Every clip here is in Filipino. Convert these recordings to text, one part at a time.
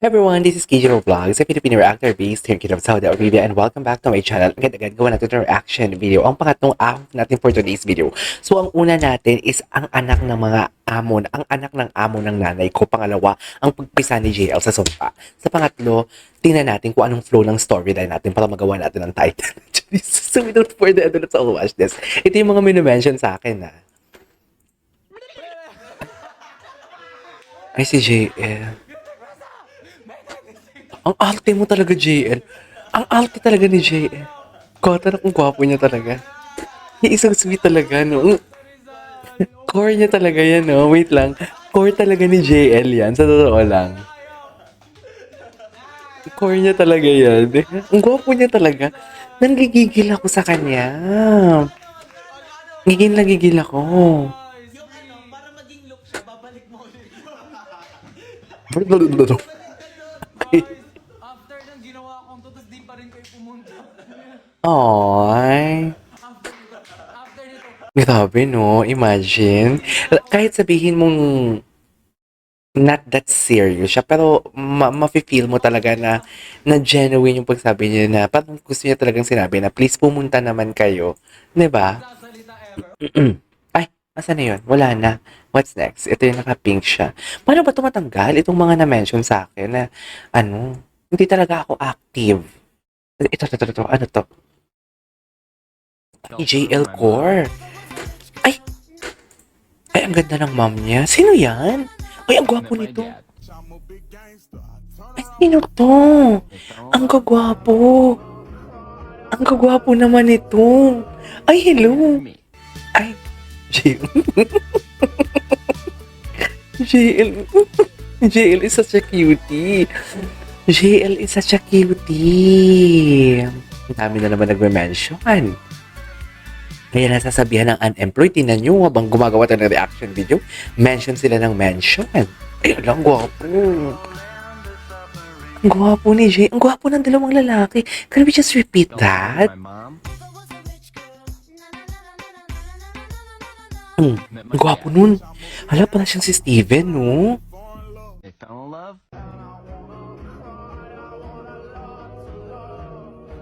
Hey everyone, this is Kijiro Vlogs, a Filipino reactor based here in Kingdom of Saudi Arabia, and welcome back to my channel. Agad-agad gawa natin ng reaction video, ang pangatlong half natin for today's video. So ang una natin is ang anak ng mga amon, ang anak ng amo ng nanay ko. Pangalawa, ang pagpisa ni JL sa sumpa. Sa pangatlo, tingnan natin kung anong flow ng storyline natin para magawa natin ng title. So without further ado, let's all watch this. Ito yung mga minu-mention sa akin na. Ay, si JL. Ang arte mo talaga, JL. Ang arte talaga ni JL. Kota na kung gwapo niya talaga. Isang sweet talaga, no? Core niya talaga yan, no? Wait lang. Core talaga ni JL yan. Sa totoo lang. Core niya talaga yan. Ang gwapo niya talaga. Nanggigigil ako sa kanya. Gigil ako. Para maging look siya, babalik mo ulit. After nang ginawa kong to, tapos di pa rin kayo pumunta. Ay. After nito, Grabe, no? Imagine. Kahit sabihin mong not that serious siya, pero mafe-feel mo talaga na genuine yung pagsabi niya na parang gusto niya talagang sinabi na please pumunta naman kayo. 'Di ba? sasalita ever. Ay, asan na yun? Wala na. What's next? Ito yung naka-pink siya. Paano ba ito matanggal? Itong mga na-mention sa akin na hindi talaga ako active. Ito. Ano to? JL Core. Ay, ang ganda ng mom niya. Sino yan? Ay, ang gwapo nito. Ay, sino to? Ang gagwapo. Ang gagwapo naman ito. Ay, hello. Ay, JL. JL is such a cutie. JL is such a cutie. Ang dami na naman nagme-mention. Kaya nasasabihan ng unemployed, tingnan nyo habang gumagawa tayo ng reaction video, mention sila ng mention. Ay, alang gwapo. Ang gwapo ni Jay. Ang gwapo ng dalawang lalaki. Can we just repeat that? Ang gwapo nun. Hala, pala siyang si Steven, no? They fell in love.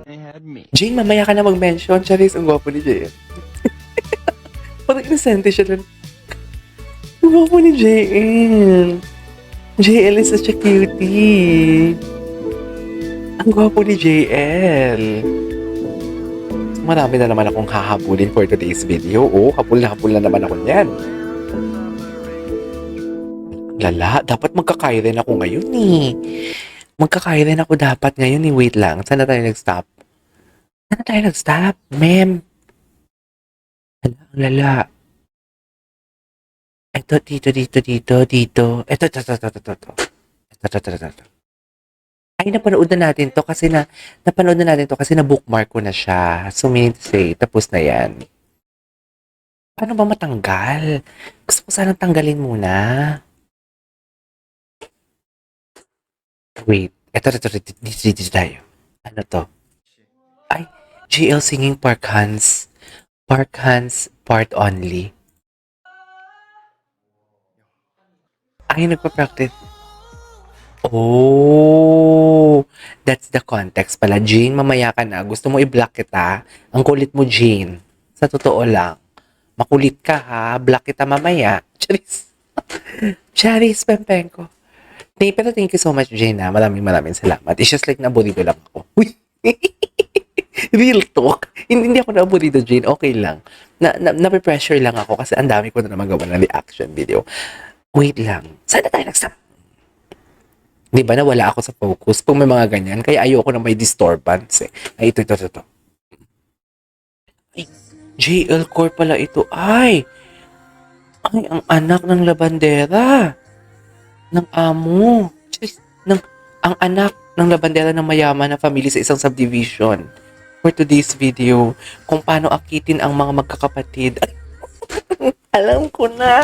They had me. Jane, mamaya ka na mag-mention. Charis, ang gwapo ni Jay. Parang inosente siya nun. Ang gwapo ni JL. JL is such a cutie. Ang gwapo ni JL. Marami na naman akong hahabulin for today's video. Oh, habul na naman ako niyan. Lala, dapat magkakairin ako ngayon eh. Magkakairin ako dapat ngayon eh. Wait lang, saan na tayo nag-stop? Ma'am? Hala, ang lala. Ito, dito. Ito. Ay, napanood na natin to kasi na bookmark ko na siya. So, meaning to say, tapos na yan. Paano ba matanggal? Gusto ko sanang tanggalin muna. Wait. Ito. Dito tayo. Ano to? Ay, GL singing Park Hans, part only. Ay, nagpa-practice. Oh, that's the context pala. Jane, mamaya ka na. Gusto mo i-block kita? Ang kulit mo, Jane. Sa totoo lang. Makulit ka, ha? Block kita mamaya. Charis, pempenko. Pero thank you so much, Jane, ha? Maraming salamat. It's just like naburido lang ako. Uy! Real talk. Hindi ako naburido, Jane. Okay lang. Nape-pressure lang ako kasi ang dami ko na naman gawa ng reaction video. Wait lang. Saan na tayo nag-stop? Di ba nawala ako sa focus pag may mga ganyan? Kaya ayoko na may disturbance eh. Ay, ito. Ay, JL Core pala ito. Ay, ang anak ng labandera. Ng amo. Ang anak ng labandera ng mayaman na family sa isang subdivision. For today's video, kung paano akitin ang mga magkakapatid. Ay, alam ko na.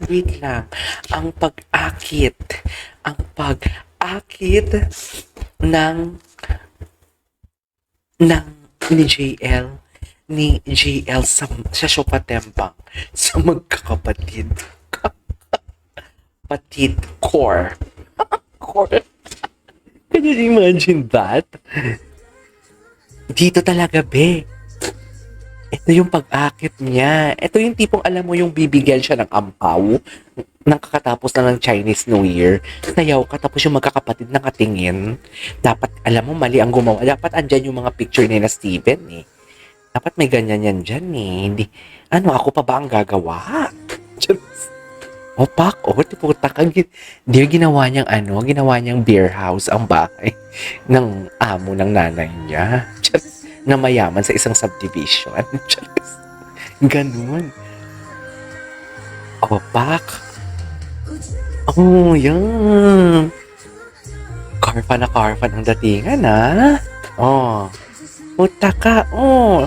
Wait lang. Ang pag-akit ng ni JL sa Shopatembang sa magkakapatid. Patid core. Core. Can you imagine that? Dito talaga, be. Ito yung pag-akit niya. Ito yung tipong alam mo yung bibigyan siya ng ampaw nang kakatapos na ng Chinese New Year. Sayaw ka tapos yung magkakapatid nakatingin. Dapat, alam mo, mali ang gumawa. Dapat andyan yung mga picture ni na Steven eh. Dapat may ganyan yan dyan eh. Hindi, ano, ako pa ba ang gagawa? Opak, puta ka. Dear, ginawa niyang ginawa niyang beer house ang bahay ng amo ng nanay niya. Na mayaman sa isang subdivision. Ganun. Opak. Oh, yan. Karfa na karfa ng datingan, ha? Oh. Puta ka, oh.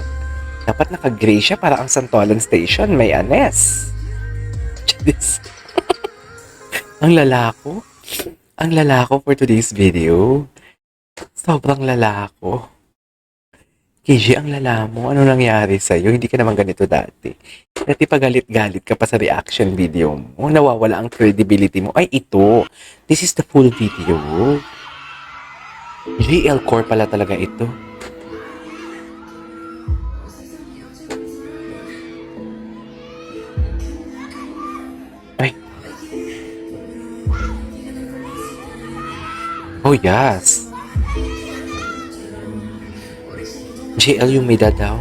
Dapat naka-gray siya para ang Santolan Station may anes. Charis. Ang lalako. Ang lalako for today's video. Sobrang lalako. KJ, ang lala mo. Ano nangyari sa'yo? Hindi ka naman ganito dati. Dati pagalit-galit ka pa sa reaction video mo. Nawawala ang credibility mo. Ay, ito. This is the full video. JL Core pala talaga ito. Ay. Oh, yes. JL yung may dadaw.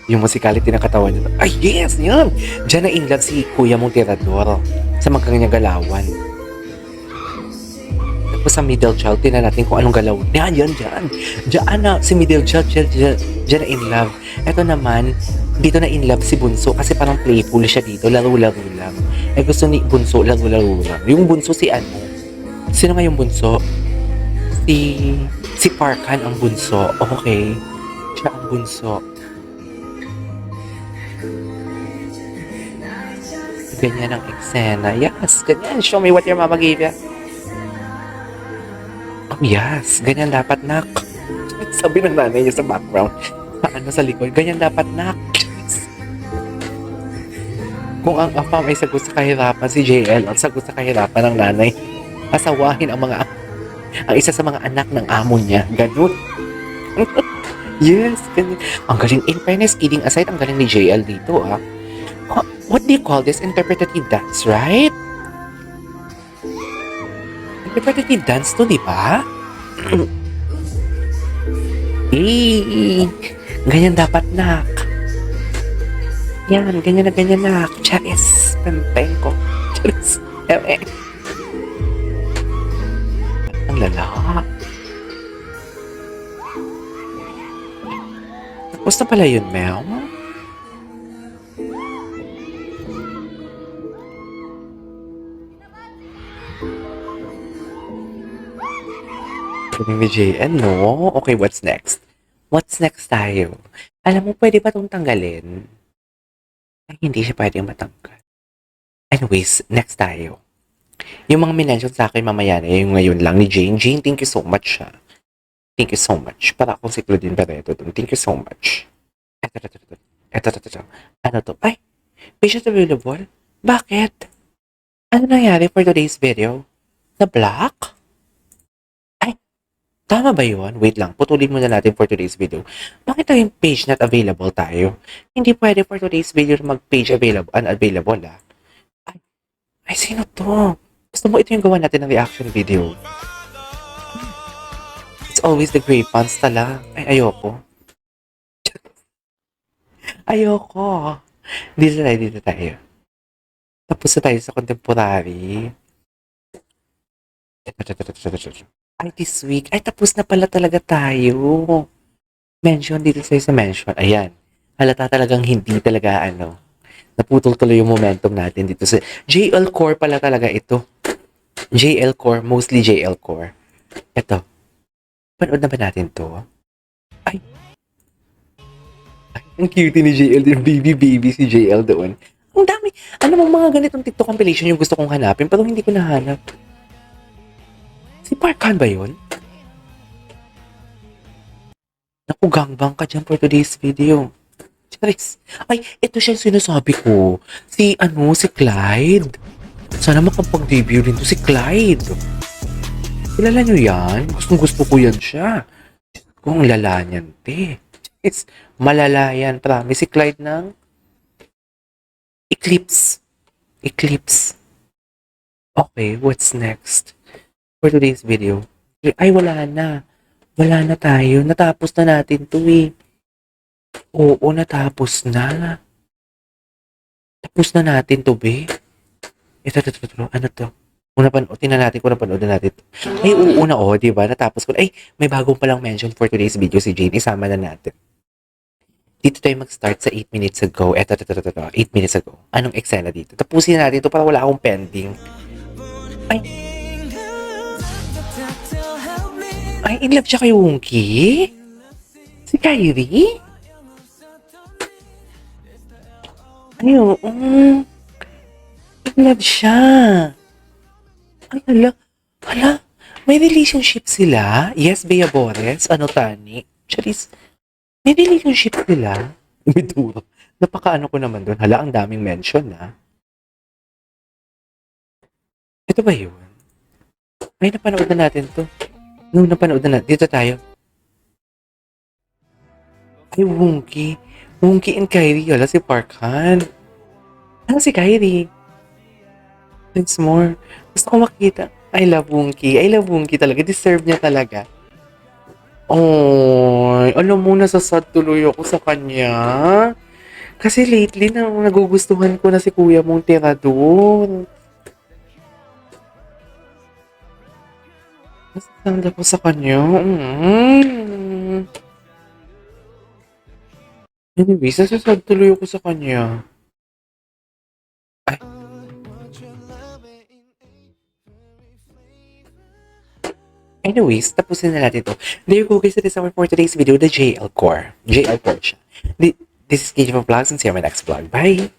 Yung musicality ng katawan niya. Ay, yes! Yan! Diyan na in love si Kuya mong tirador sa magkakanyang galawan. Tapos sa middle child, tingnan natin kung anong galaw. Yan, dyan. Diyan na, si middle child, diyan na in love. Ito naman, dito na in love si Bunso kasi parang playful siya dito, laro-laro lang. Eh gusto ni Bunso, laro-laro lang. Yung Bunso si ano? Sino nga yung Bunso? Si Parkan ang Bunso. Okay. Siya ang Bunso. Ganyan ang eksena. Yes, ganyan. Show me what your mama gave ya. Oh, yes. Ganyan dapat, nak. Sabi ng nanay niya sa background. Sa likod. Ganyan dapat, nak. Kung ang afam ay sagot sa kahirapan, si JL ang sagot sa kahirapan ng nanay, asawahin ang isa sa mga anak ng amo niya. Ganun. Yes, ganun. Ang galing. In fairness, kidding aside, ang galing ni JL dito, ah. What do you call this? Interpretative dance, right? Interpretative dance to, di ba? Eh, ganyan dapat, nak. Yan, ganyan na. Charis, pempeng ko. Charis, Ang lala. Tapos na pala yun, Mel. Galing ni JN, no? Okay, what's next? What's next tayo? Alam mo, pwede ba itong tanggalin? Ay, hindi siya pwedeng matanggal. Anyways, next tayo. Yung mga minention sa akin mamaya na yung ngayon lang ni Jane. Jane, thank you so much, ha. Thank you so much. Para akong si Claudine Barreto dun. Thank you so much. Ito. Ano to? Ay, patient available? Bakit? Ano nangyari for today's video? Na-block? Tama ba yun? Wait lang, putulin muna natin for today's video. Bakit yung page not available tayo? Hindi pwede for today's video mag-page available, unavailable, ah. Ay, sino to? Gusto mo ito yung gawa natin ng reaction video? It's always the gray pants tala. Ay, ayoko. Ayoko. Dito tayo. Tapos na tayo sa contemporary. Ay, this week. Ay, tapos na pala talaga tayo. Mention dito sa mention. Ayan. Halata talagang hindi talaga naputol tuloy yung momentum natin dito sa JL Core pala talaga ito. JL Core, mostly JL Core. Ito. Panood na ba natin to? Ay, ang cute ni JL. Yung baby si JL doon. Ang dami. Ano mong mga ganitong TikTok compilation yung gusto kong hanapin pero hindi ko nahanap. Si Parkan ba yun? Naku, gangbang ka dyan for today's video. Charis. Ay, ito siya yung sinasabi ko. Si Clyde. Sana makapag-debut din to si Clyde. Kilala nyo yan? Gustong gusto ko yan siya. Kung lala niyan, te. Charis. Malala yan. Promise si Clyde ng Eclipse. Eclipse. Okay, what's next? For today's video. Ay, wala na. Wala na tayo. Natapos na natin to eh. Oo, natapos na. Tapos na natin to, be. Ito. Ano to? Tingnan natin kung napanood na natin. Ay, oo na, diba? Natapos ko. Ay, may bagong palang mention for today's video si Jane. Isama na natin. Dito tayo mag-start sa 8 minutes ago. Ito. 8 minutes ago. Anong eksena dito? Tapusin na natin to para wala akong pending. Ay, in love siya kay Wonky? Si Kyrie? Ay, oo. In love siya. Ay, hala. May relationship sila? Yes, Bea Bores. Ano, Tani? Charis, may relationship sila? Biduro. Napaka-ano ko naman doon. Hala, ang daming mention, ha? Ito ba yun? Ay, napanood na natin to. Nung napanood na natin, dito tayo. Ay, Wonky. Wonky and Kyrie. Hala, si Parkhan. Ano si Kyrie? Thanks more. Gusto ko makita. I love Wonky. I love Wonky talaga. Deserve niya talaga. Oy, alam mo, nasasad tuloy ako sa kanya. Kasi lately, nagugustuhan ko na si Kuya mong tirador. Nasasad ako sa kanya. Anyways, nasasad tuloy ako sa kanya. Ay. Anyways, tapusin na natin ito. There you go guys, that is our for today's video, the JL Core. JL Core siya. This is KJ Vlogs and see you on my next vlog. Bye!